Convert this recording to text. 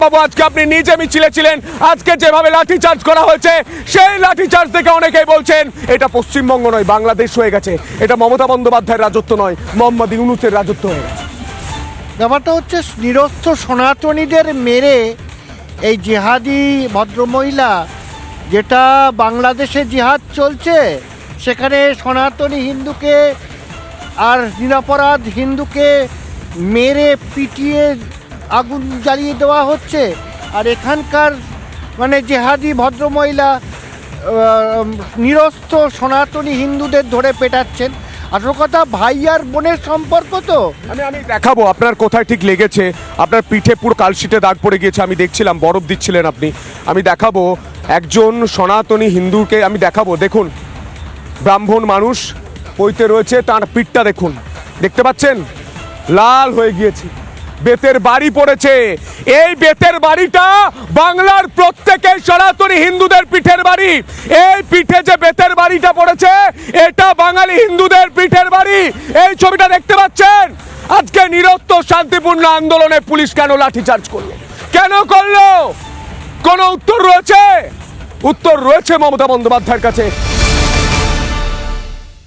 দেখাবো। আজকে আপনি নিজে মিছিলে ছিলেন, আজকে যেভাবে লাঠিচার্জ করা হয়েছে সেই লাঠিচার্জ দেখে অনেকেই বলছেন এটা পশ্চিমবঙ্গ নয়, বাংলাদেশ হয়ে গেছে। এটা মমতা বন্দ্যোপাধ্যায়ের রাজত্ব নয়, মোহাম্মদ ইউনূসের রাজত্ব হয়ে গেছে। ব্যাপারটা হচ্ছে নিরস্ত্র সনাতনীদের মেরে এই জিহাদি ভদ্রমহিলা, যেটা বাংলাদেশে জিহাদ চলছে, সেখানে সনাতনী হিন্দুকে আর নিরপরাধ হিন্দুকে মেরে পিটিয়ে আগুন জ্বালিয়ে দেওয়া হচ্ছে। আর এখানকার মানে জিহাদি ভদ্রমহিলা নিরস্ত্র সনাতনী হিন্দুদের ধরে পেটাচ্ছেন। আসল কথা ভাই আর বোনের সম্পর্ক তো। আমি দেখাবো আপনার কোথায় ঠিক লেগেছে। আপনার পিঠে পুরো কালশিটে দাগ পড়ে গিয়েছে, আমি দেখছিলাম, বরফ দিচ্ছিলেন আপনি। আমি দেখাবো একজন সনাতনী হিন্দুকে, আমি দেখাবো। দেখুন, ব্রাহ্মণ মানুষ পইতে রয়েছে, তার পিঠটা দেখুন, দেখতে পাচ্ছেন লাল হয়ে গিয়েছে, বেতের বাড়ি পড়েছে। এই বেতের বাড়িটা বাংলার প্রত্যেকের সনাতনী হিন্দুদের পিঠের বাড়ি। এই পিঠে যে বেতের বাড়িটা পড়েছে, এটা বাঙালি হিন্দুদের পিঠের বাড়ি। এই ছবিটা দেখতে পাচ্ছেন। আজকে নিরস্ত্র শান্তিপূর্ণ আন্দোলনে পুলিশ কেন লাঠিচার্জ করলো, কেন করলো? কোনো উত্তর রয়েছে? উত্তর রয়েছে মমতা বন্দ্যোপাধ্যায়ের কাছে।